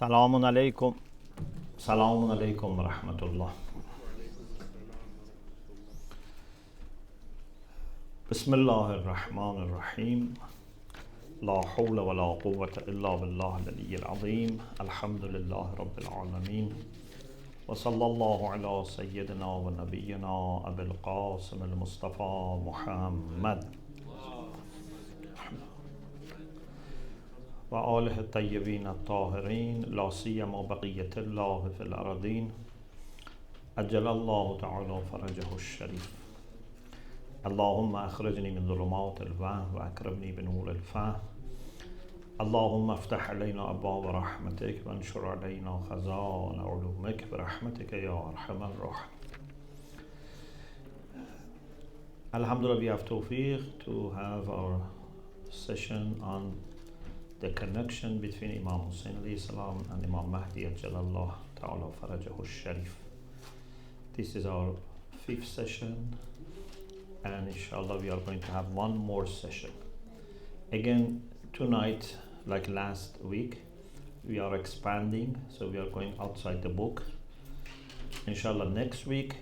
Salamun alaikum. Salamun alaikum wa rahmatullah. Bismillahir Rahmanir Rahim. La hawla wa la quwwata illa billah al-aliyyil azim. Alhamdulillah rabbil alameen. Wa sallallahu ala sayyidina wa nabiyyina Abil Qasim al-Mustafa Muhammad وآله الطيبين الطاهرين لا سيما بقية الله في الأرضين أجل الله تعالى فرجه الشريف اللهم أخرجني من ظلمات الوهم وأكرمني بنور الفهم اللهم افتح علينا أبواب رحمتك وانشر علينا خزائن علومك برحمتك يا أرحم الراحمين. Alhamdulillah, we have tawfiq to have our session on the connection between Imam Husayn alayhi salam and Imam Mahdi ajalallah ta'ala farajahu sharif. This is our 5th session, and inshallah we are going to have one more session. Again, tonight, like last week, we are expanding, so we are going outside the book. Inshallah, next week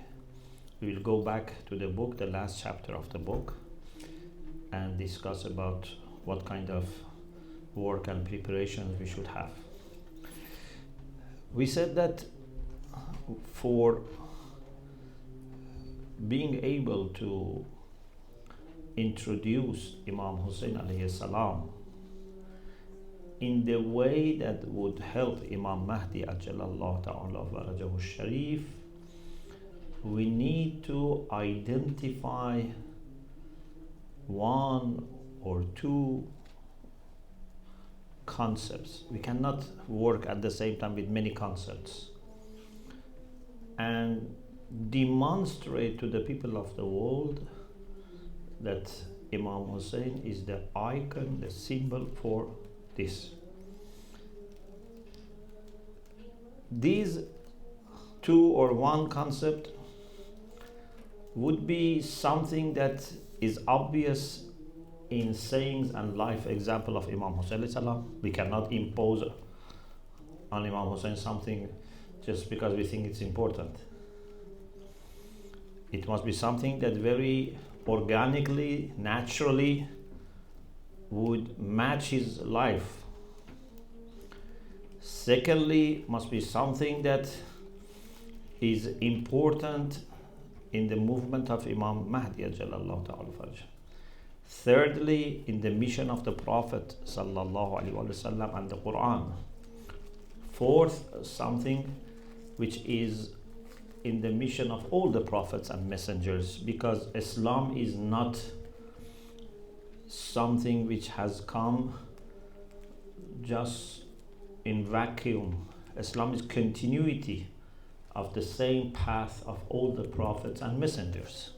we will go back to the book, the last chapter of the book, and discuss about what kind of work and preparations we should have. We said that for being able to introduce Imam Husayn alayhi salam in the way that would help Imam Mahdi ajalallah ta'ala farajahu sharif, we need to identify one or two concepts. We cannot work at the same time with many concepts, and demonstrate to the people of the world that Imam Husayn is the icon, the symbol for this. These two or one concept would be something that is obvious in sayings and life example of Imam Husayn alayhi salam. We cannot impose on Imam Husayn something just because we think it's important. It must be something that very organically, naturally would match his life. Secondly, must be something that is important in the movement of Imam Mahdi ajalallah ta'ala faraj. Thirdly, in the mission of the Prophet sallallahu alaihi wasallam and the Quran. Fourth, something which is in the mission of all the prophets and messengers, because Islam is not something which has come just in vacuum. Islam is continuity of the same path of all the prophets and messengers.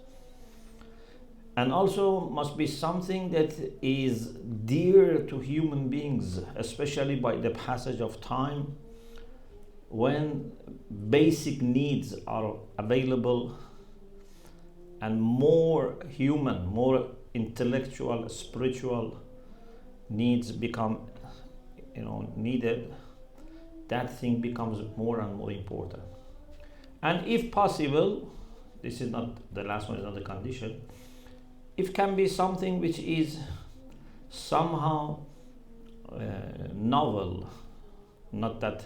And also must be something that is dear to human beings, especially by the passage of time, when basic needs are available and more human, more intellectual, spiritual needs become needed. That thing becomes more and more important. And if possible, this is not the last one, is not the condition, it can be something which is somehow novel, not that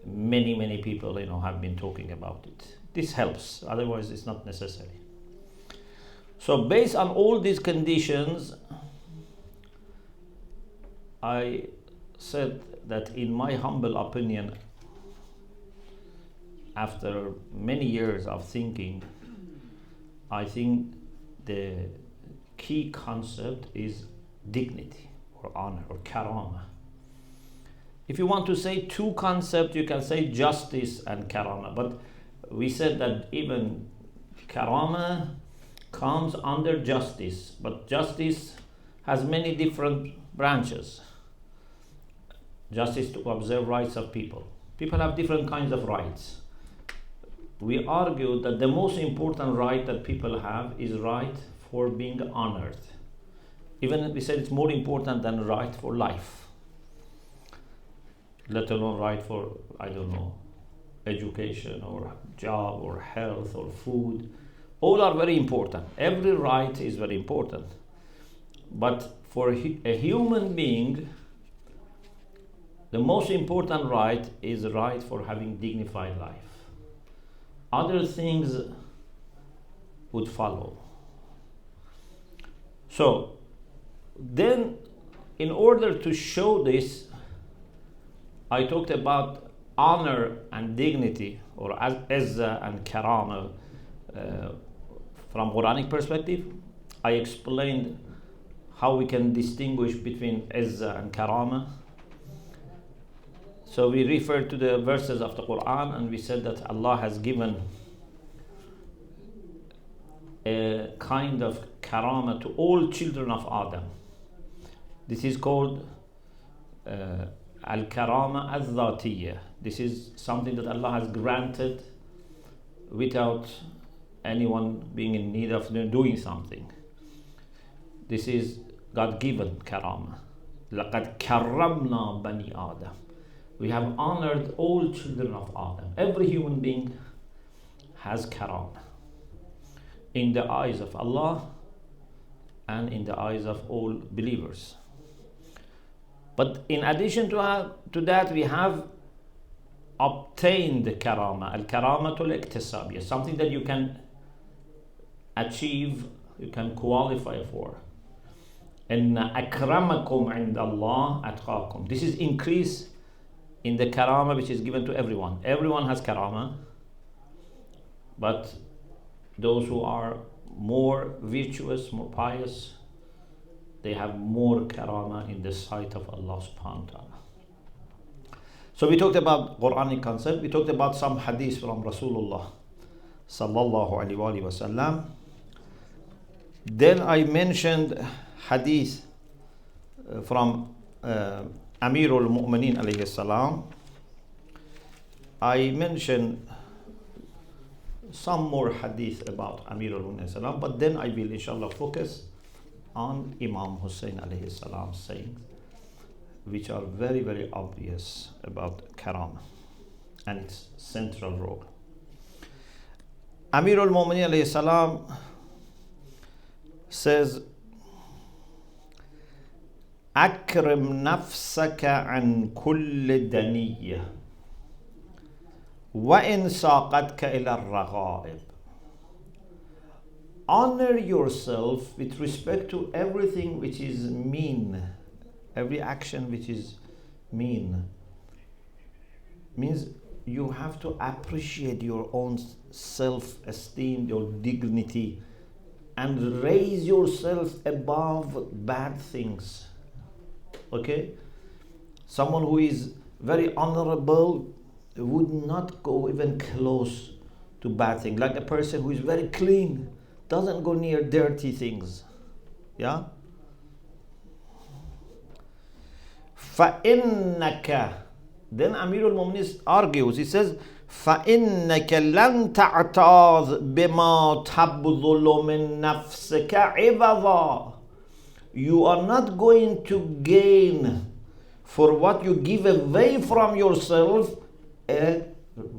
many people have been talking about it. This helps, otherwise it's not necessary. So based on all these conditions, I said that in my humble opinion, after many years of thinking, I think the key concept is dignity or honor or karama. If you want to say two concepts, you can say justice and karama, but we said that even karama comes under justice, but justice has many different branches. Justice to observe rights of people. People have different kinds of rights. We argue that the most important right that people have is right for being honored. Even we said it's more important than right for life. let alone right for, I don't know, education or job or health or food. All are very important. Every right is very important. But for a human being, the most important right is the right for having dignified life. Other things would follow. So then, in order to show this, I talked about honor and dignity, or izza and karama, from Quranic perspective. I explained how we can distinguish between izza and karama. So we referred to the verses of the Quran, and we said that Allah has given a kind of karama to all children of Adam. This is called al-karama al-dhatiyya. This is something that Allah has granted without anyone being in need of doing something. This is God-given karama. لَقَدْ كَرَّمْنَا بَنِي آدَمَ. We have honored all children of Adam. Every human being has karama in the eyes of Allah and in the eyes of all believers. But in addition to that, we have obtained the karama, al-karamatul iktisabiyya, something that you can achieve, you can qualify for. Inna akramakum indallah atqakum. This is increase in the karama which is given to everyone. Everyone has karama, but those who are more virtuous, more pious, they have more karama in the sight of Allah subhanahu wa ta'ala. So we talked about Quranic concept, we talked about some hadith from Rasulullah sallallahu alaihi wasallam. Then I mentioned hadith from Amirul Mu'mineen alayhi salam. I mentioned some more hadith about Amirul Mu'mineen salam, but then I will inshallah focus on Imam Husayn alayhi salam sayings, which are very, very obvious about karama and its central role. Amirul Mu'mineen alayhi salam says, أكرم نفسك عن كل دنية وإن ساقتك إلى الرغائب. Honor yourself with respect to everything which is mean, every action which is mean. Means you have to appreciate your own self-esteem, your dignity, and raise yourself above bad things. Okay? Someone who is very honorable would not go even close to bad things. Like a person who is very clean doesn't go near dirty things. Yeah? فَإِنَّكَ. Then Amirul Mu'mineen argues, he says, فَإِنَّكَ لَن تَعْتَاظ بِمَا تَبْذُلُ مِن نَفْسِكَ عِوَضًا. You are not going to gain for what you give away from yourself a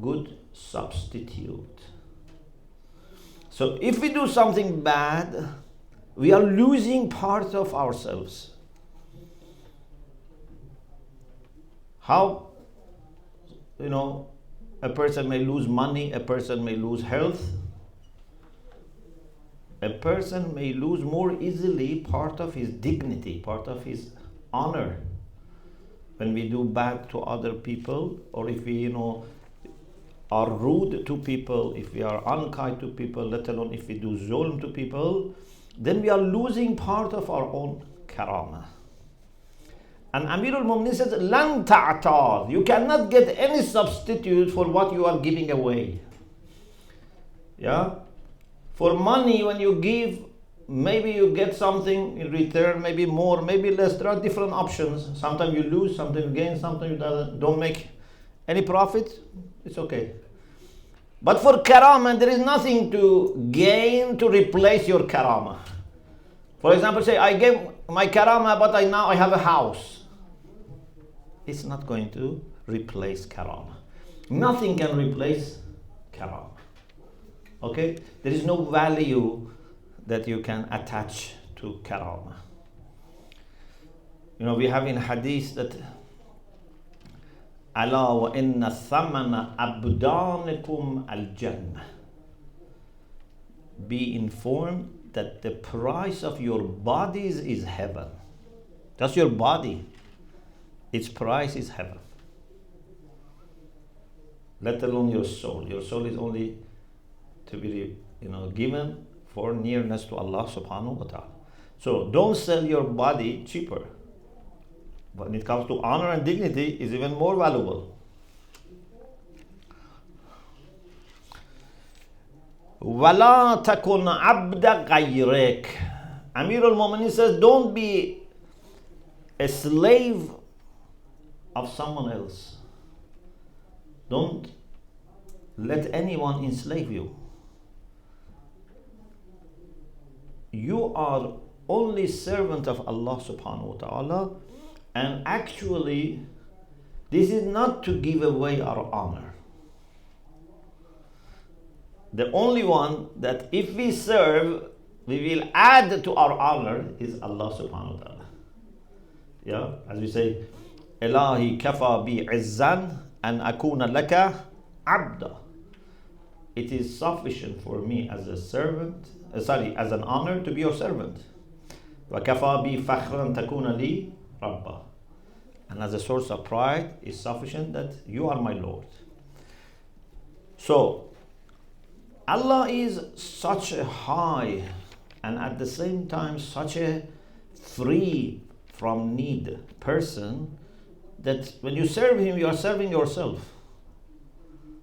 good substitute. So if we do something bad, we are losing part of ourselves. How, a person may lose money, a person may lose health. A person may lose more easily part of his dignity, part of his honor, when we do bad to other people, or if we, are rude to people, if we are unkind to people, let alone if we do zulm to people, then we are losing part of our own karama. And Amirul Mu'mineen says, "Lan ta'tad." You cannot get any substitute for what you are giving away. Yeah? For money, when you give, maybe you get something in return, maybe more, maybe less. There are different options. Sometimes you lose, sometimes you gain, sometimes you don't make any profit. It's okay. But for karama, there is nothing to gain to replace your karama. For example, say, I gave my karama, but now I have a house. it's not going to replace karama. Nothing can replace karama. Okay? There is no value that you can attach to karama. You know, we have in hadith that Ala wa inna thamana abdanikum al-jannah. Be informed that the price of your bodies is heaven. Just your body, its price is heaven. Let alone your soul. Your soul is only to be, given for nearness to Allah subhanahu wa ta'ala. So don't sell your body cheaper. When it comes to honor and dignity, is even more valuable. وَلَا تَكُنْ عَبْدَ غَيْرِكَ. Amir al-Mu'minin says, don't be a slave of someone else. Don't let anyone enslave you. You are only servant of Allah subhanahu wa ta'ala, and actually this is not to give away our honor. The only one that if we serve, we will add to our honor is Allah subhanahu wa ta'ala. Yeah, as we say, Ilahi kafa bi izzan an akuna laka abda. It is sufficient for me as a servant, as an honor to be your servant. Wa kafa bi fakhran takuna li rabba. And as a source of pride, is sufficient that you are my Lord. So Allah is such a high and at the same time such a free from need person that when you serve him, you are serving yourself.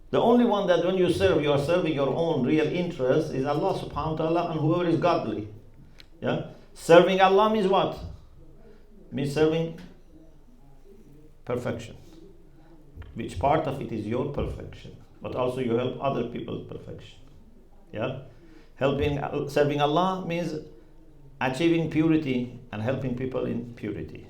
The only one that when you serve, you are serving your own real interest is Allah subhanahu wa ta'ala and whoever is godly. Yeah? Serving Allah means what? Means serving perfection. Which part of it is your perfection, but also you help other people's perfection. Yeah? Serving Allah means achieving purity and helping people in purity.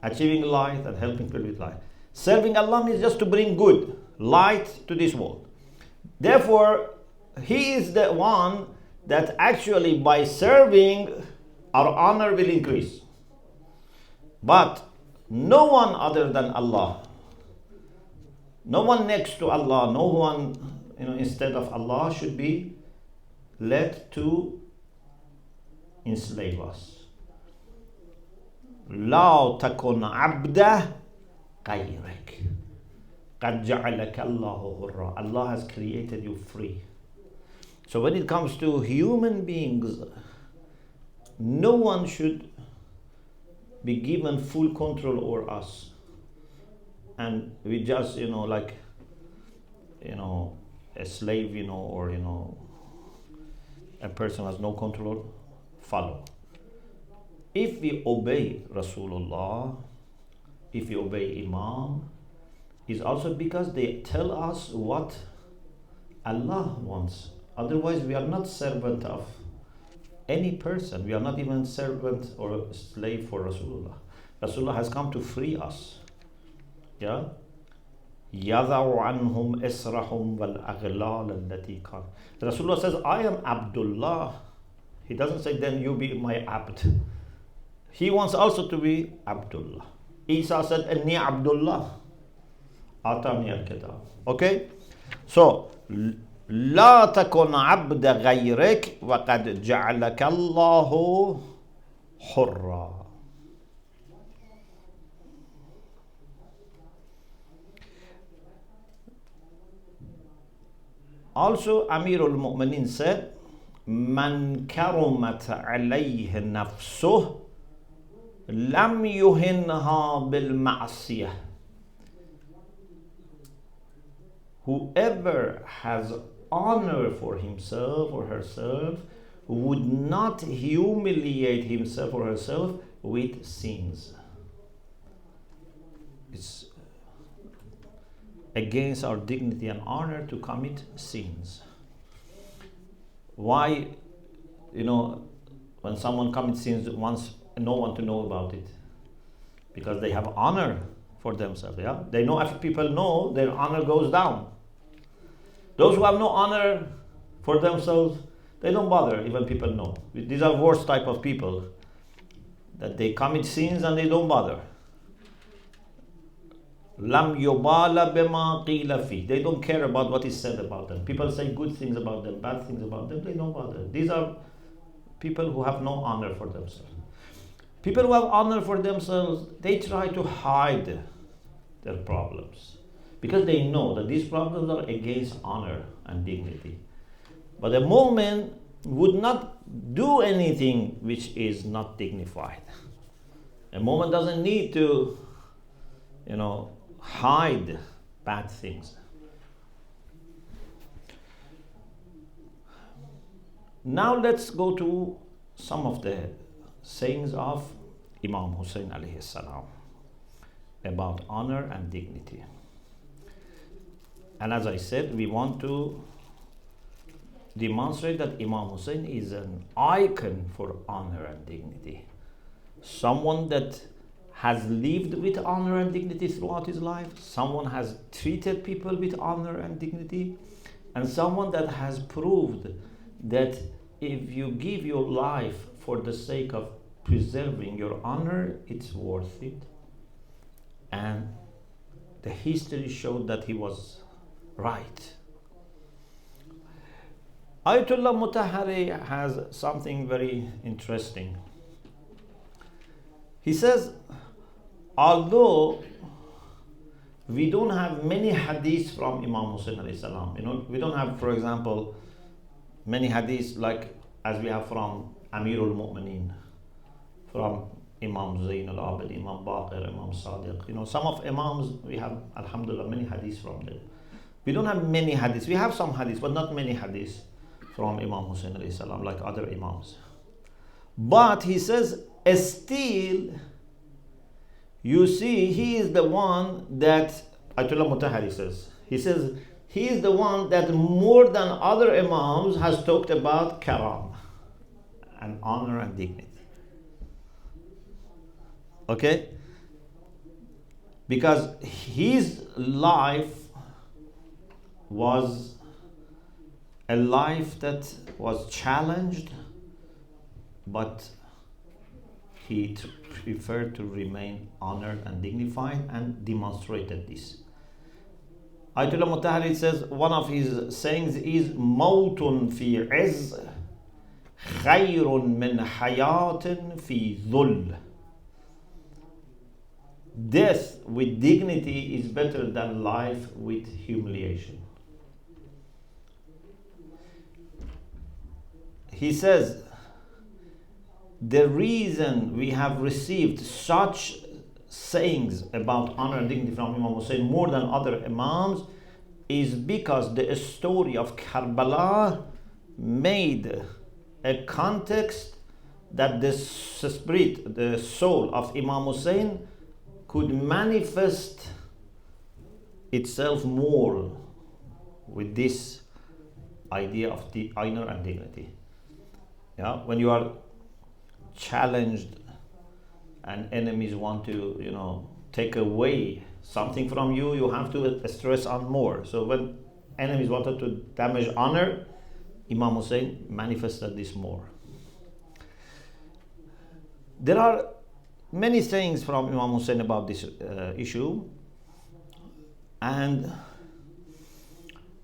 Achieving light and helping people with light. Serving Allah means just to bring good, light to this world. Therefore, He is the one that actually by serving, our honor will increase. But no one other than Allah, no one next to Allah, no one instead of Allah should be led to enslave us. لا تكن عبدا غيرك قد جعلك الله حرا. Allah has created you free. So when it comes to human beings, no one should be given full control over us, and we just a slave or a person has no control, follow. If we obey Rasulullah, if we obey Imam, is also because they tell us what Allah wants. Otherwise we are not servant of any person. We are not even servant or slave for Rasulullah. Rasulullah has come to free us. Yeah? يَذَعُ عَنْهُمْ إِسْرَهُمْ وَالْأَغْلَالَ الَّتِي كَانَ. Rasulullah says, I am Abdullah. He doesn't say, then you be my abd. He wants also to be Abdullah. Isa said, Inni Abdullah. Atani al-kitab. Okay? So, لا تكن عبد غيرك وقد جعلك الله حرا. Also, Amir al-Mu'minin said, من كرمت عليه نفسه لم يهنها بالمعصية. Whoever has honor for himself or herself would not humiliate himself or herself with sins. It's against our dignity and honor to commit sins. Why, when someone commits sins, wants no one to know about it. because they have honor for themselves. Yeah, they know, if people know, their honor goes down. Those who have no honor for themselves, they don't bother even people know. These are worst type of people, that they commit sins and they don't bother. Lam yubala bima qila fi. They don't care about what is said about them. People say good things about them, bad things about them, they don't bother. These are people who have no honor for themselves. People who have honor for themselves, they try to hide their problems, because they know that these problems are against honor and dignity. But a moment would not do anything which is not dignified. A moment doesn't need to, hide bad things. Now let's go to some of the sayings of Imam Husayn alayhi salam about honor and dignity. And as I said, we want to demonstrate that Imam Husayn is an icon for honor and dignity. Someone that has lived with honor and dignity throughout his life, someone has treated people with honor and dignity, and someone that has proved that if you give your life for the sake of preserving your honor, it's worth it. And the history showed that he was right. Ayatollah Mutahhari has something very interesting. He says, although we don't have many hadiths from Imam Husayn alayhi salam, we don't have, for example, many hadiths like as we have from Amirul Mu'mineen, from Imam Zayn al-Abidin, Imam Baqir, Imam Sadiq. Some of Imams, we have, alhamdulillah, many hadiths from them. We don't have many hadiths. We have some hadiths, but not many hadiths from Imam Husayn alayhi salam like other Imams. But he says, still, you see, he is the one that, Ayatollah Mutahhari says, he is the one that more than other Imams has talked about karam and honor and dignity. Okay? Because his life was a life that was challenged, but he preferred to remain honored and dignified and demonstrated this. Ayatollah Mutahhari says one of his sayings is Mawtun fi izz khayrun min hayatin fi dhul. Death with dignity is better than life with humiliation. He says the reason we have received such sayings about honor and dignity from Imam Husayn more than other Imams is because the story of Karbala made a context that the spirit, the soul of Imam Husayn could manifest itself more with this idea of the honor and dignity. Yeah, when you are challenged and enemies want to, take away something from you, you have to stress on more. So when enemies wanted to damage honor, Imam Husayn manifested this more. There are many things from Imam Husayn about this issue, and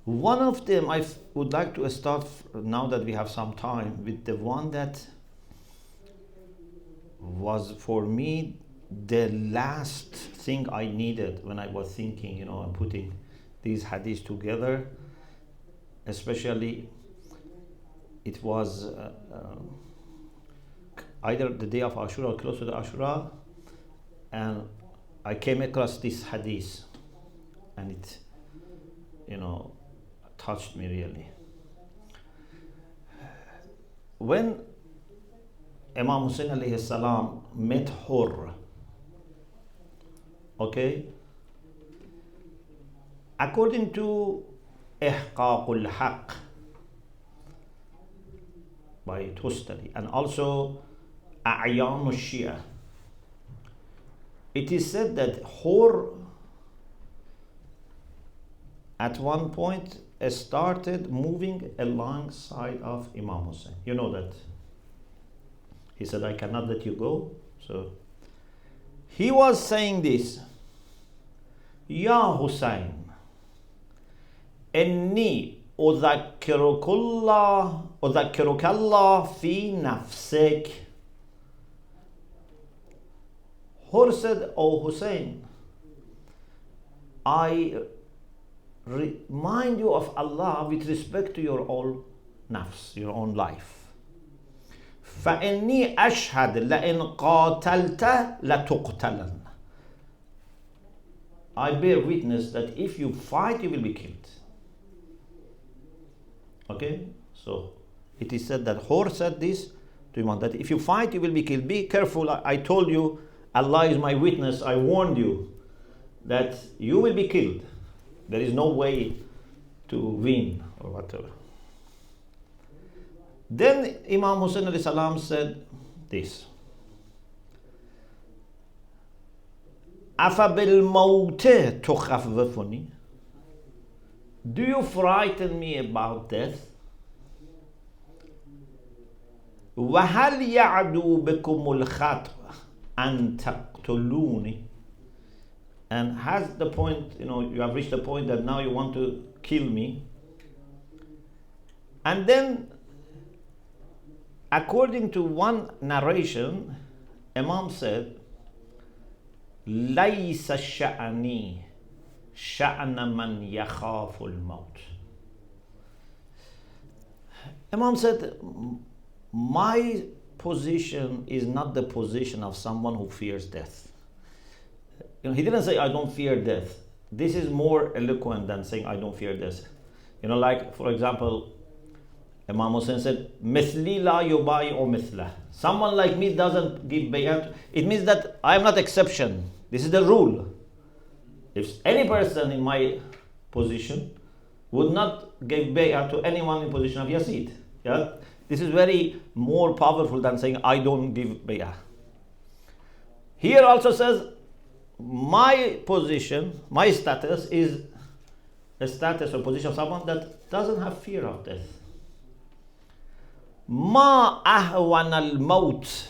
one of them I would like to start now that we have some time with the one that was for me the last thing I needed when I was thinking, and putting these hadiths together. Especially, it was either the day of Ashura or close to the Ashura, and I came across this hadith, and it, touched me really. When Imam Husayn alayhi salam met Hurr, okay, according to Ihqaqul Haq by Tustari, and also A'yan al-Shia, it is said that Hur at one point started moving alongside of Imam Husayn. You know that. He said, I cannot let you go. So he was saying this, Ya Husayn, inni udhakkirukallah fi nafsik. Hur said, O Husayn, I remind you of Allah with respect to your own nafs, your own life. فَإِنِّي أَشْهَدْ لَإِنْ قَاتَلْتَ لَتُقْتَلَنَّ. I bear witness that if you fight, you will be killed. Okay? So, it is said that Hur said this to Imam, that if you fight, you will be killed. Be careful, I told you, Allah is my witness, I warned you that you will be killed. There is no way to win or whatever. Then Imam Husayn alayhi salam said this, أَفَبِالْمَوْتِ تُخَفِّفُنِي. Do you frighten me about death? وَهَلْ يَعْدُو بِكُمُ الْخَطْرَ أَن تَقْتُلُونِ. And has the point, you have reached the point that now you want to kill me. And then, according to one narration, Imam said, لَيْسَ الشَّأْنِي شَأْنَ مَنْ يَخَافُ الْمَوْتِ. Imam said, my position is not the position of someone who fears death. He didn't say, I don't fear death. This is more eloquent than saying, I don't fear death. Like, for example, Imam Husayn said, Mithli la yubai or mithla. Someone like me doesn't give bay'at. It means that I am not exception. This is the rule. If any person in my position would not give bay'at to anyone in position of Yazid. Yeah? This is very more powerful than saying, I don't give bay'at. Here also says, my position, my status is a status or position of someone that doesn't have fear of death. ما أهون الموت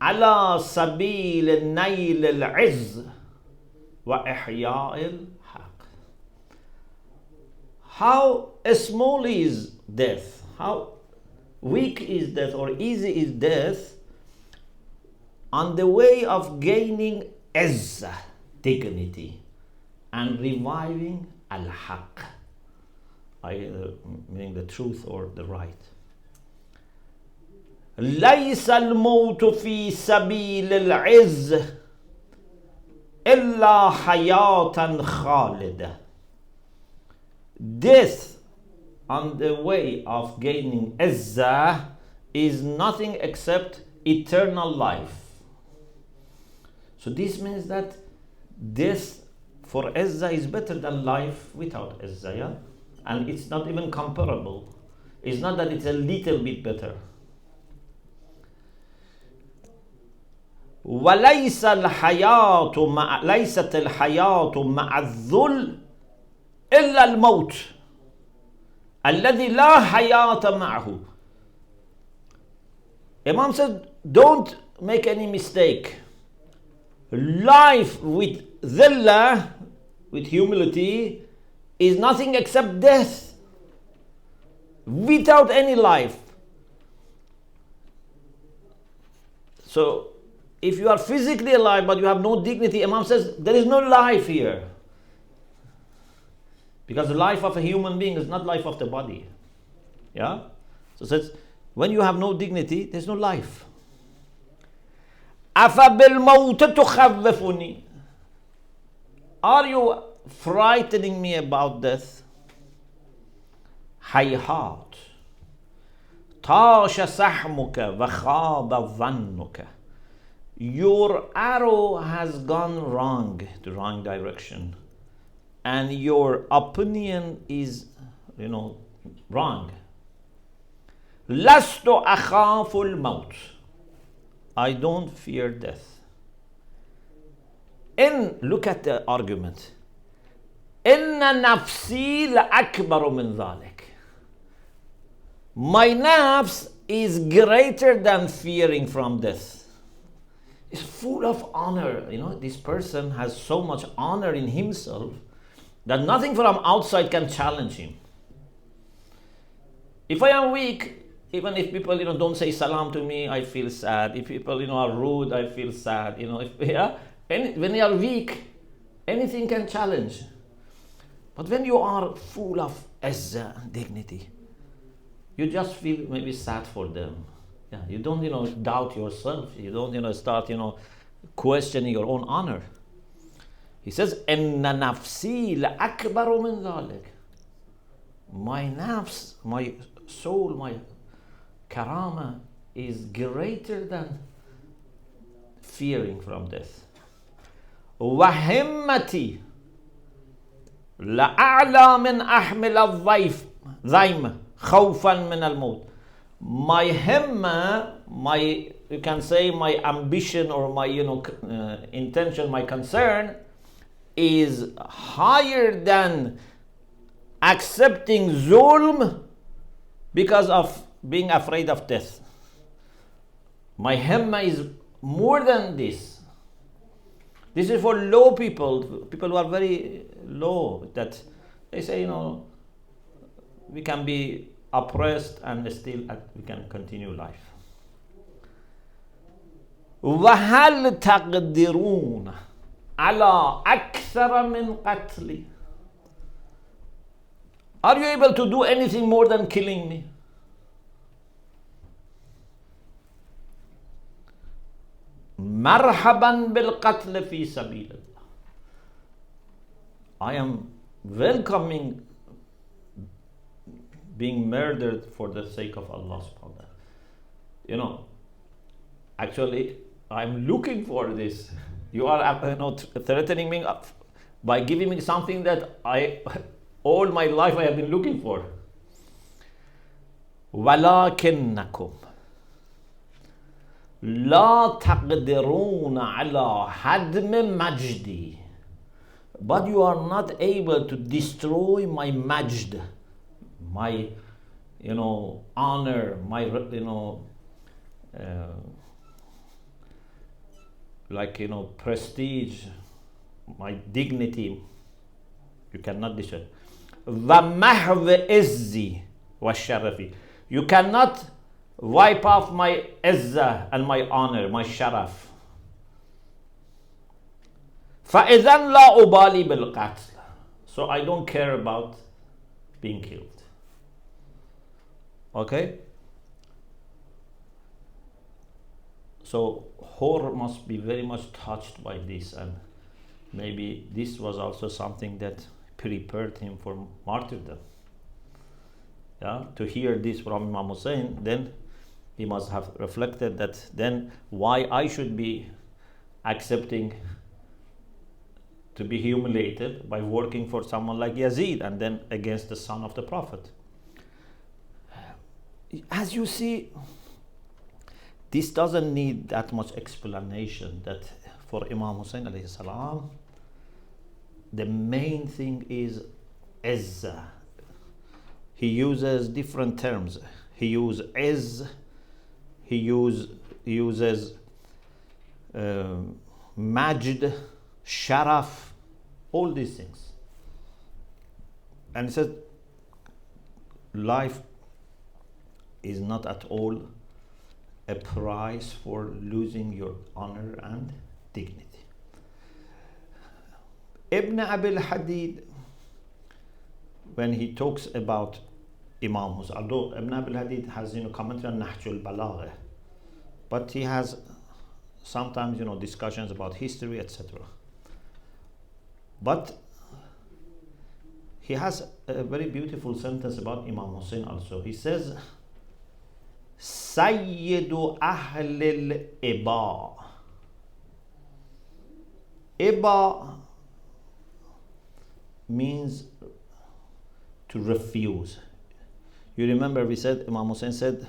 على سبيل النيل العز وإحياء الحق. How small is death? How weak is death or easy is death on the way of gaining izzah, dignity, and reviving al-haq, meaning the truth or the right. ليس الموت في سبيل العز إلا حياة خالدة. Death on the way of gaining izzah is nothing except eternal life. So this means that death for izzah is better than life without izzah, yeah? And it's not even comparable. It's not that it's a little bit better. ليست الحياة مع الذل إلا الموت الذي لا حياة معه. Imam said, don't make any mistake. Life with dhillah, with humility, is nothing except death. Without any life. So, if you are physically alive but you have no dignity, Imam says, there is no life here. Because the life of a human being is not life of the body. Yeah? So it says, when you have no dignity, there's no life. أَفَبِالْمَوْتِ تُخَوِّفُنِي. Are you frightening me about death? هَيْهَاتٌ طَاشَ سَحْمُكَ وَخَابَ ظَنُّكَ. Your arrow has gone wrong, the wrong direction. And your opinion is, wrong. لَسْتُ أَخَافُ الْمَوْتِ. I don't fear death. Look at the argument. إن نفسي لأكبر من ذلك. My nafs is greater than fearing from death. It's full of honor. This person has so much honor in himself that nothing from outside can challenge him. If I am weak, even if people don't say salam to me, I feel sad. If people are rude, I feel sad. When you are weak, anything can challenge. But when you are full of izzah and dignity, you just feel maybe sad for them. Yeah, you don't doubt yourself. You don't start questioning your own honor. He says, إن نفسي لأكبر من ذلك. My nafs, my soul, my karama is greater than fearing from death. وهمتي لأعلى من أحمل الضيم خوفا من الموت. My himma, you can say my ambition or my intention, my concern is higher than accepting zulm because of being afraid of death. My himma is more than this. This is for low people who are very low, that they say, we can be oppressed and still we can continue life. وَهَلْ تَقْدِرُونَ عَلَىٰ أَكْثَرَ مِنْ قَتْلِ. Are you able to do anything more than killing me? مَرْحَبًا بِالْقَتْلِ فِي سَبِيلِ اللَّهِ. I am welcoming being murdered for the sake of Allah subhanahu wa ta'ala. Actually, I'm looking for this. You are threatening me by giving me something that all my life I have been looking for. وَلَكِنَّكُمْ لَا تَقْدِرُونَ عَلَىٰ هَدْمِ مَجْدِي. But you are not able to destroy my majd, my honor, my prestige, my dignity. You cannot destroy. وَمَحْوِ إِزِّي وَالشَّرَفِ. You cannot wipe off my izzah and my honor, my sharaf. فَإِذَنْ لَا أُبَالِي بِالْقَتْلِ. So I don't care about being killed. Okay? So Hor must be very much touched by this, and maybe this was also something that prepared him for martyrdom. Yeah, to hear this from Imam Husayn, then he must have reflected that then why I should be accepting to be humiliated by working for someone like Yazid and then against the son of the Prophet. As you see, this doesn't need that much explanation, that for Imam Husayn alayhi salam, the main thing is izzah. He uses different terms. He uses izz, he uses majd, sharaf, all these things. And he says, life is not at all a price for losing your honor and dignity. Ibn Abil Hadid, when he talks about Imam Husayn, although Ibn Abil Hadid has commentary on Nahjul Balagha, but he has sometimes discussions about history, etc. But he has a very beautiful sentence about Imam Husayn also. He says, Sayyidu Ahlil Iba. Iba means to refuse. You remember we said, Imam Husayn said,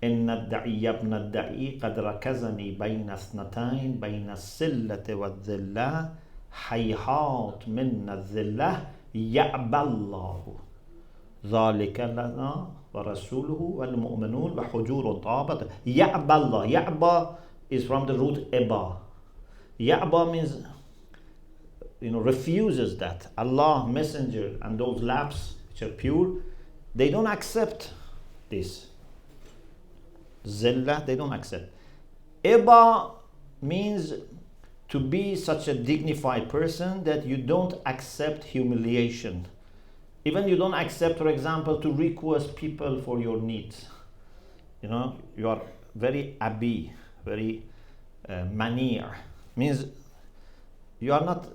إن الدعي ابن الدعي قد ركزني بين اثنتين بين السلة والذلة حيحات من الذلة يأبى الله ذلك لنا ورسوله والمؤمنون وحجور طابت يأبى الله. يأبى is from the root eba. Ya'ba means, refuses that. Allah, Messenger, and those laps which are pure, they don't accept this. Zillah, they don't accept. Eba means to be such a dignified person that you don't accept humiliation. Even you don't accept, for example, to request people for your needs. You are very abi, very manir. Means you are not,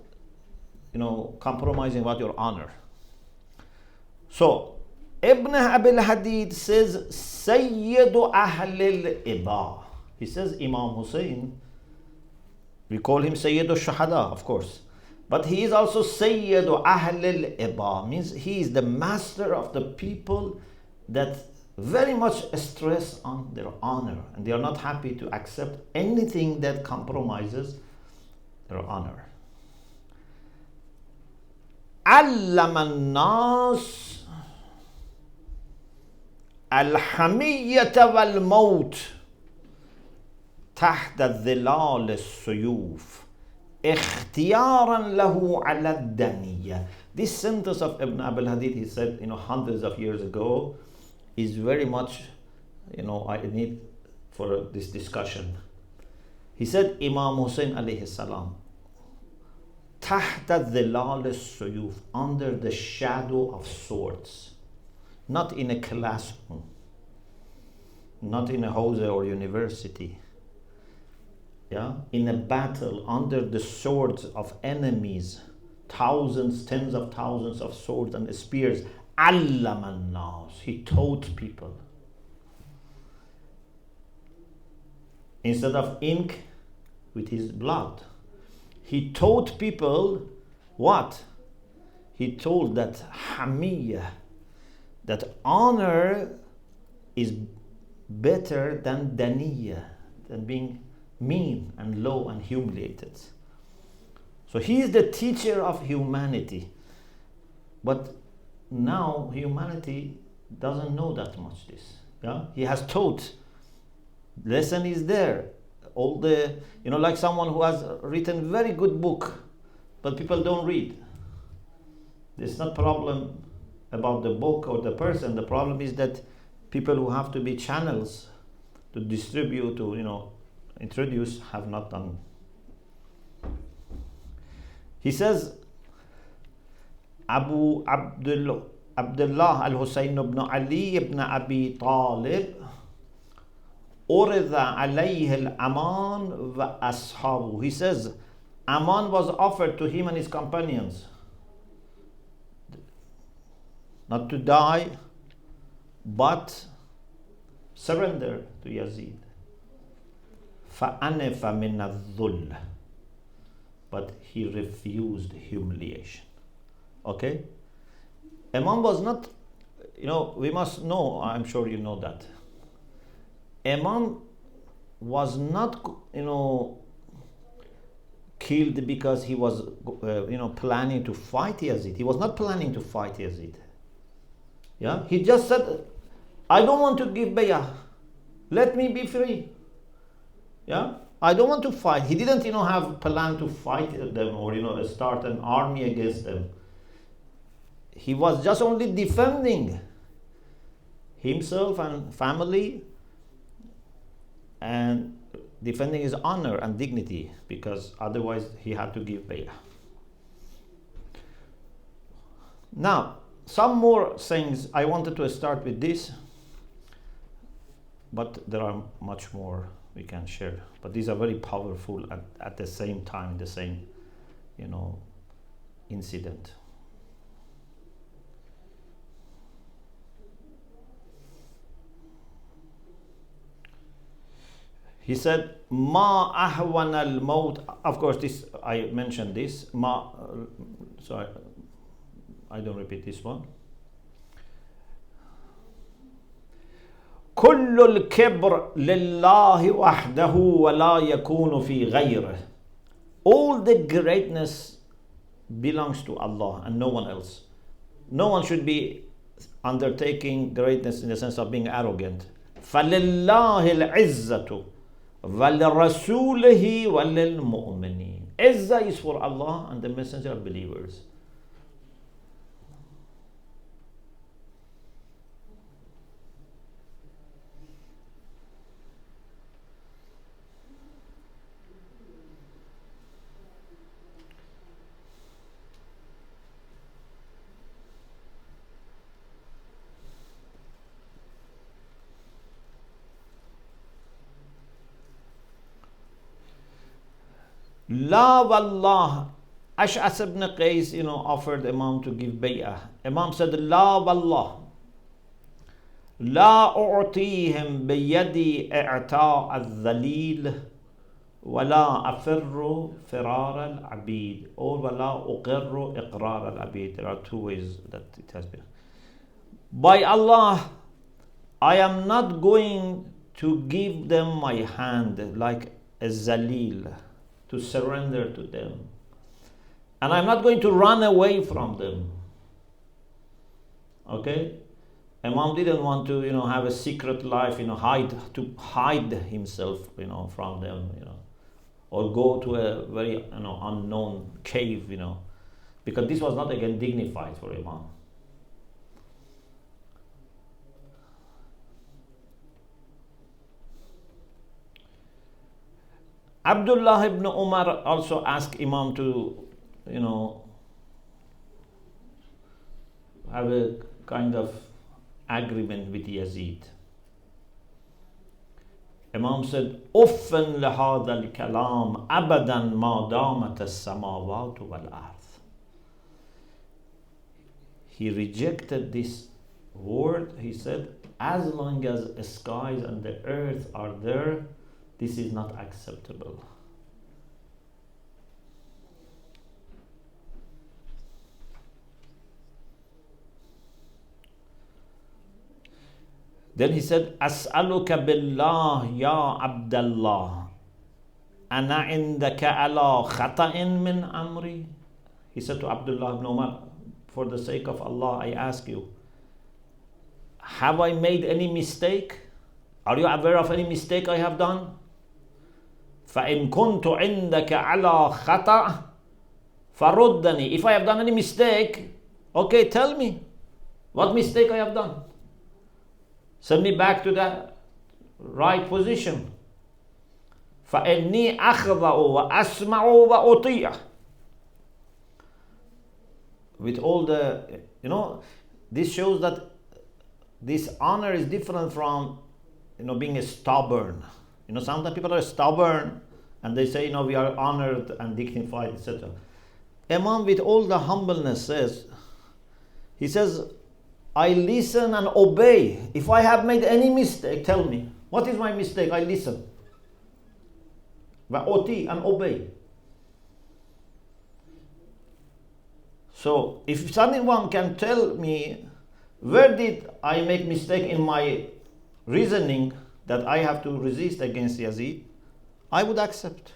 compromising about your honor. So, Ibn Abil Hadid says, Sayyidu Ahlil Iba. He says Imam Husayn, we call him Sayyidu Shahada, of course. But he is also Sayyidu Ahlil Iba. Means he is the master of the people that very much stress on their honor. And they are not happy to accept anything that compromises their honor. علم الناس الحمية والموت تحت ظلال السيوف اختيارا له على الدنية. This sentence of Ibn Abil Hadid, he said, hundreds of years ago, is very much, I need for this discussion. He said, Imam Husayn alayhi salam, تحت ظلال السيوف, under the shadow of swords, not in a classroom, not in a house or university, in a battle under the swords of enemies, thousands, tens of thousands of swords and spears. علم الناس, he taught people. Instead of ink, with his blood, he taught people what? He told that hamiyah, that honor is better than daniyah, than being mean and low and humiliated. So he is the teacher of humanity. But now humanity doesn't know that much this. He has taught. Lesson is there. All the, like someone who has written very good book, but people don't read. There's not problem about the book or the person. The problem is that people who have to be channels to distribute, to, introduce, have not done. He says, Abu Abdullah al-Husayn ibn Ali ibn Abi Talib Urida alayhi al-aman wa ashabu. He says, Aman was offered to him and his companions. Not to die, but surrender to Yazid. فَأَنِفَ مِنَ الذُّلِّ. But he refused humiliation. Okay? Imam was not, we must know, I'm sure you know that. Imam was not, killed because he was, planning to fight Yazid. He was not planning to fight Yazid. He just said, I don't want to give bayah. Let me be free. I don't want to fight. He didn't, have plan to fight them or, start an army against them. He was just only defending himself and family and defending his honor and dignity, because otherwise he had to give bayah. Now, some more things. I wanted to start with this, but there are much more we can share. But these are very powerful at the same time, the same, incident. He said, "Ma ahwan al-maut." Of course, this I mentioned this. So I don't repeat this one. كل الكبر لله وحده ولا يكون في غيره. All the greatness belongs to Allah and no one else. No one should be undertaking greatness in the sense of being arrogant. فَلِلَّهِ الْعِزَّةُ وَلِرَسُولِهِ وَلِلْمُؤْمِنِينَ. Izzah is for Allah and the messenger of believers. La wallah. Ash'as ibn Qais, offered Imam to give bay'ah. Imam said, La wallah. La u'tihim biyadi i'ta' al-dhalil wala afirru firar al-abid or wala uqirru iqrar al-abid. There are two ways that it has been. By Allah, I am not going to give them my hand like a zalil, to surrender to them. And I'm not going to run away from them. Okay? Imam didn't want to, have a secret life, hide himself, from them, or go to a very, unknown cave, because this was not again dignified for Imam. Abdullah ibn Umar also asked Imam to, have a kind of agreement with Yazid. Imam said, Uffan lahada al-kalam abadan ma damat as-samawat wal-arth. He rejected this word. He said, as long as the skies and the earth are there, this is not acceptable. Then he said, As'aluka billah ya Abdullah, ana indaka ala khata'in min amri. He said to Abdullah ibn Umar, for the sake of Allah, I ask you, have I made any mistake? Are you aware of any mistake I have done? فَإِن كُنْتُ عِنْدَكَ عَلَى خَطَأٍ فَرُدَّنِي. If I have done any mistake, okay, tell me what mistake I have done. Send me back to the right position. فَإِنِّي أَخْضَعُ وَأَسْمَعُ وَأُطِيعُ. With all the, this shows that this honor is different from, being a stubborn. Sometimes people are stubborn and they say, we are honored and dignified, etc. Imam, with all the humbleness, he says, I listen and obey. If I have made any mistake, tell me. What is my mistake? I listen. And obey. So, if someone can tell me, where did I make mistake in my reasoning, that I have to resist against Yazid, I would accept.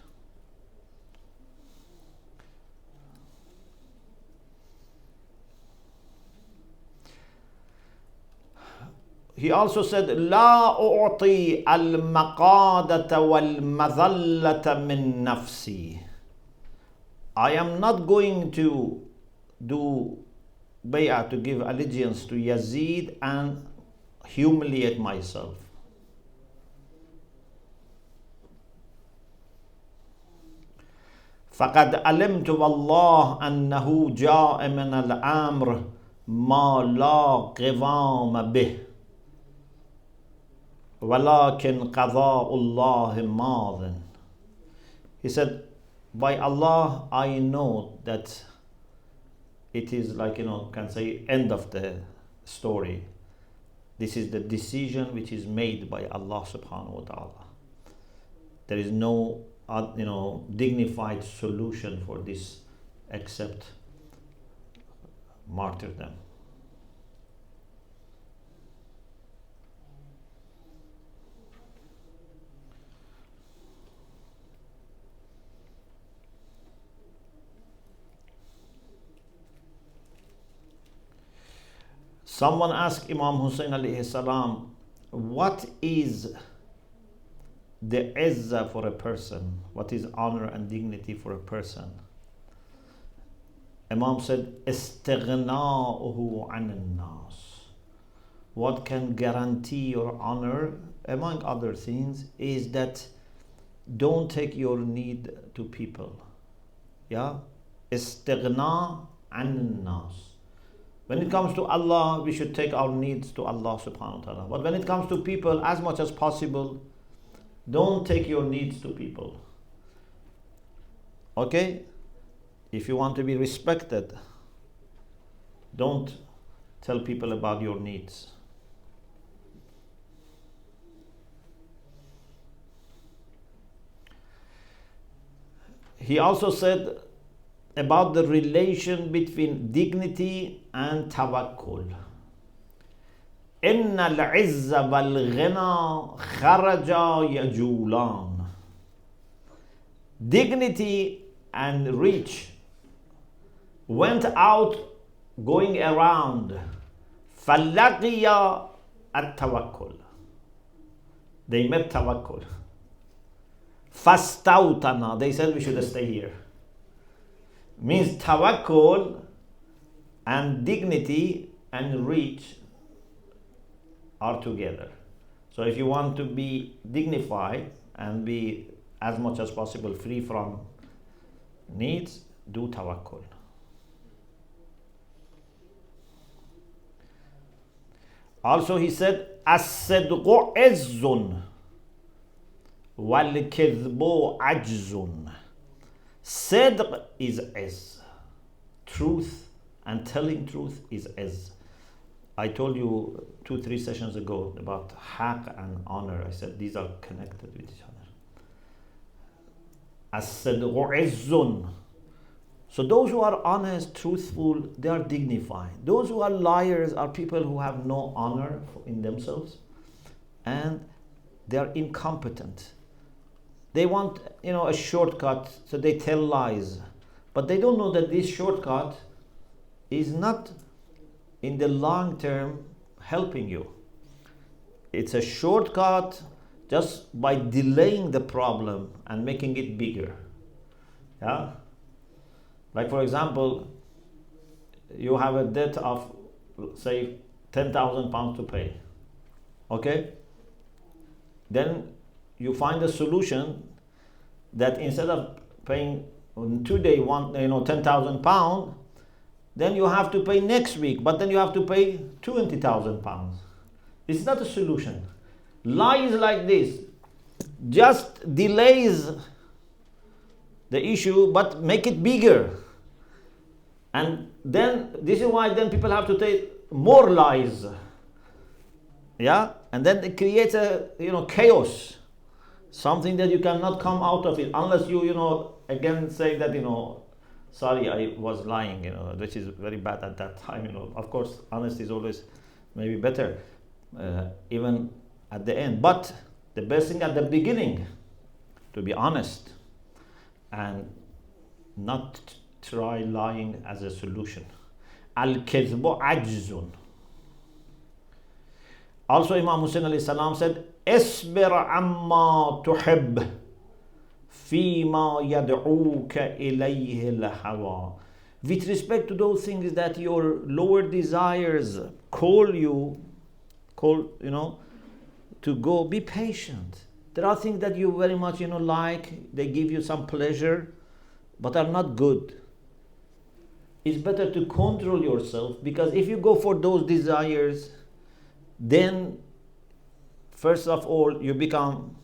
He also said, لا أعطي المقادة والمذلة من نفسي. I am not going to do bay'ah, to give allegiance to Yazid and humiliate myself. فقد علمت والله أنه جاء من الأمر ما لا قوام به ولكن قضاء الله ماضٍ. He said, by Allah, I know that it is like, can say, end of the story. This is the decision which is made by Allah subhanahu wa ta'ala. There is no dignified solution for this except martyrdom. Someone asked Imam Husayn alayhi salam, what is the izzah for a person? What is honor and dignity for a person? Imam said, istighna'uhu 'anil nas. What can guarantee your honor, among other things, is that don't take your need to people. Yeah? Istighna 'anil nas. When it comes to Allah, we should take our needs to Allah subhanahu wa ta'ala. But when it comes to people, as much as possible, don't take your needs to people. Okay? If you want to be respected, don't tell people about your needs. He also said about the relation between dignity and tawakkul. إن العز والغنى خرجا يجولان. Dignity and reach went out going around. فلقيا التوكل. They met tawakkul. Fastautana. They said we should stay here. Means tawakkul and dignity and reach are together. So if you want to be dignified and be as much as possible free from needs, do tawakkul. Also he said, as-sidqu izzun wal-kidhbu ajzun. Sidq is izz. Truth and telling truth is izz. I told you 2-3 sessions ago about haq and honor. I said these are connected with each other. As-sidqu izzun. So those who are honest, truthful, they are dignified. Those who are liars are people who have no honor in themselves and they are incompetent. They want, a shortcut, so they tell lies. But they don't know that this shortcut is not in the long term helping you. It's a shortcut just by delaying the problem and making it bigger. Yeah? Like for example, you have a debt of, say, £10,000 to pay. Okay? Then you find a solution that instead of paying today £10,000, then you have to pay next week, but then you have to pay £20,000. It's not a solution. Lies like this just delays the issue, but make it bigger. And then this is why then people have to take more lies. Yeah? And then it creates a chaos. Something that you cannot come out of it unless you again say that sorry, I was lying, which is very bad at that time. Of course, honesty is always maybe better, even at the end. But the best thing at the beginning, to be honest and not try lying as a solution. Al-kidhbu ajzun. Also Imam Husayn alayhi salam said, Isbir amma tuhib fima yad'uka ilayhi al-hawa. With respect to those things that your lower desires call you to go, be patient. There are things that you very much like, they give you some pleasure, but are not good. It's better to control yourself, because if you go for those desires, then first of all you become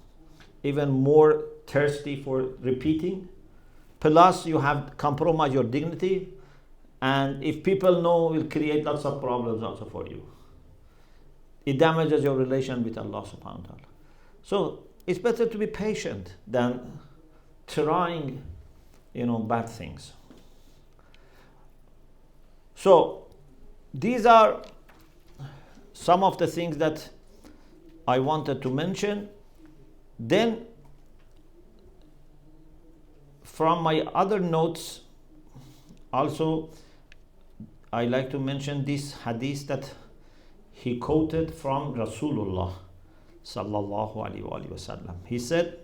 even more thirsty for repeating, plus you have compromised your dignity, and if people know, will create lots of problems also for you. It damages your relation with Allah subhanahu wa ta'ala. So it's better to be patient than trying bad things. So these are some of the things that I wanted to mention. Then from my other notes also I like to mention this hadith that he quoted from Rasulullah sallallahu alaihi wasallam. He said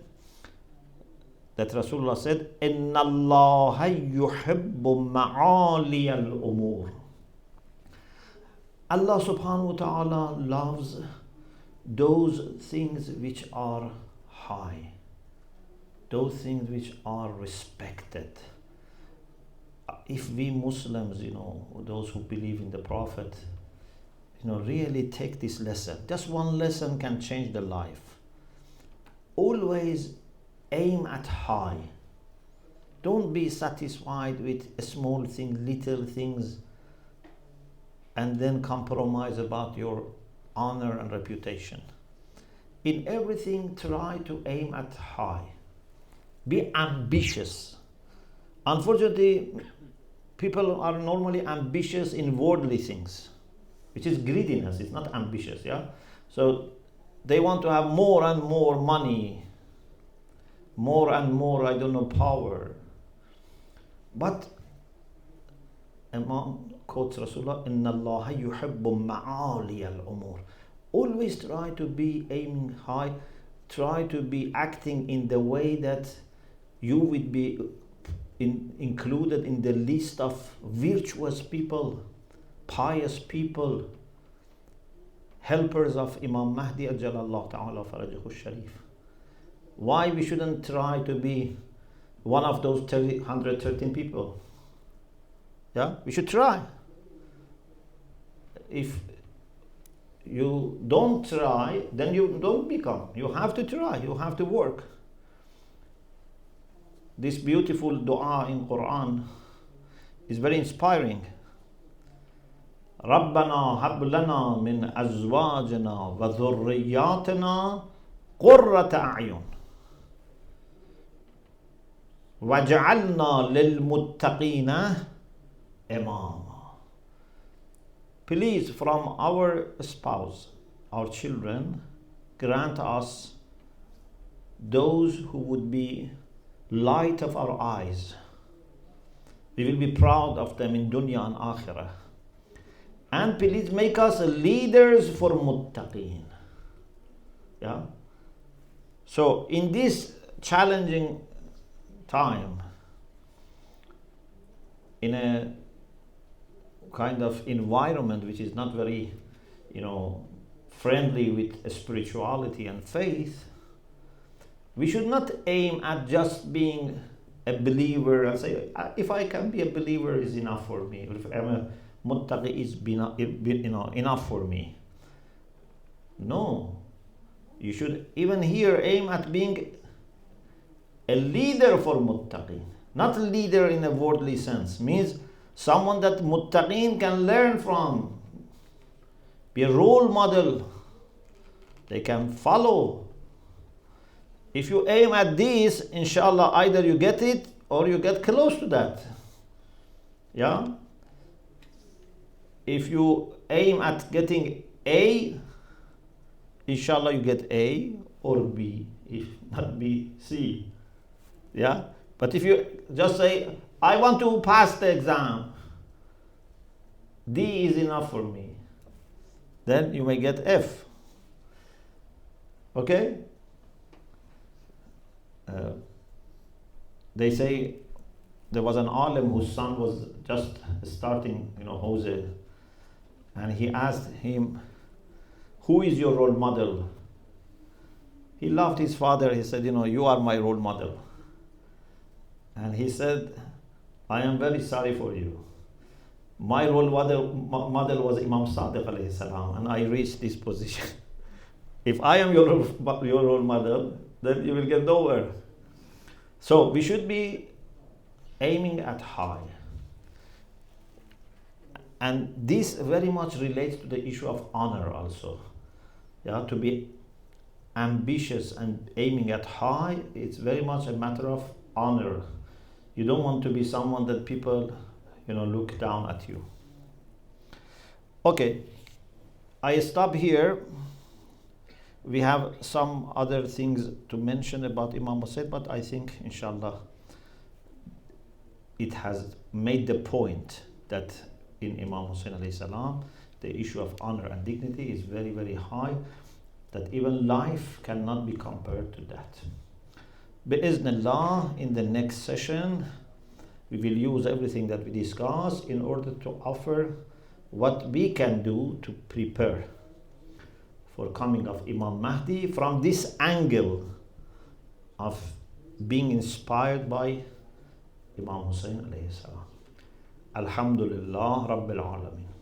that Rasulullah said, "Inna Allah yuhibbu ma'ali al-umur." Allah subhanahu wa ta'ala loves those things which are high, those things which are respected. If we Muslims, those who believe in the Prophet, really take this lesson. Just one lesson can change the life. Always aim at high. Don't be satisfied with a small thing, little things, and then compromise about your honor and reputation. In everything, try to aim at high. Be ambitious. Unfortunately, people are normally ambitious in worldly things, which is greediness. It's not ambitious, yeah? So they want to have more and more money, more and more, power. But Imam quotes Rasulullah, "Inna Allah yuhibbu ma'ali al-umur." Always try to be aiming high. Try to be acting in the way that you would be included in the list of virtuous people, pious people, helpers of Imam Mahdi ajalallahu ta'ala farajahu sharif. Why we shouldn't try to be one of those 113 people? Yeah, we should try. If you don't try, then you don't become. You have to try, you have to work. This beautiful dua in Quran is very inspiring. رَبَّنَا هَبْ لَنَا مِنْ أَزْوَاجِنَا وَذُرِّيَّاتِنَا قُرَّةَ أَعْيُنٍ وَجَعَلْنَا لِلْمُتَّقِينَ إِمَامًا. Please, from our spouse, our children, grant us those who would be light of our eyes. We will be proud of them in dunya and akhirah. And please make us leaders for muttaqeen. Yeah. So in this challenging time, in a kind of environment which is not very, friendly with spirituality and faith, we should not aim at just being a believer and say, if I can be a believer is enough for me. If I'm a muttaqi is enough for me. No. You should even here aim at being a leader for muttaqin. Not a leader in a worldly sense. Means someone that muttaqin can learn from. Be a role model. They can follow. If you aim at this, inshallah, either you get it or you get close to that. Yeah? If you aim at getting A, inshallah you get A or B, if not B, C. Yeah? But if you just say, I want to pass the exam, D is enough for me, then you may get F. Okay? They say there was an alim whose son was just starting, Jose, and he asked him, who is your role model? He loved his father. He said, you are my role model. And he said, I am very sorry for you. My role model was Imam Sadiq alayhi salam, and I reached this position. If I am your role model, then you will get nowhere. So we should be aiming at high. And this very much relates to the issue of honor also. Yeah, to be ambitious and aiming at high, it's very much a matter of honor. You don't want to be someone that people, look down at you. Okay, I stop here. We have some other things to mention about Imam Husayn, but I think, inshallah, it has made the point that in Imam Husayn alayhi salam, The issue of honor and dignity is very, very high, that even life cannot be compared to that. Bi-iznillah, in the next session, we will use everything that we discussed in order to offer what we can do to prepare for coming of Imam Mahdi from this angle of being inspired by Imam Husayn alayhi salam. Alhamdulillah Rabbil Alameen.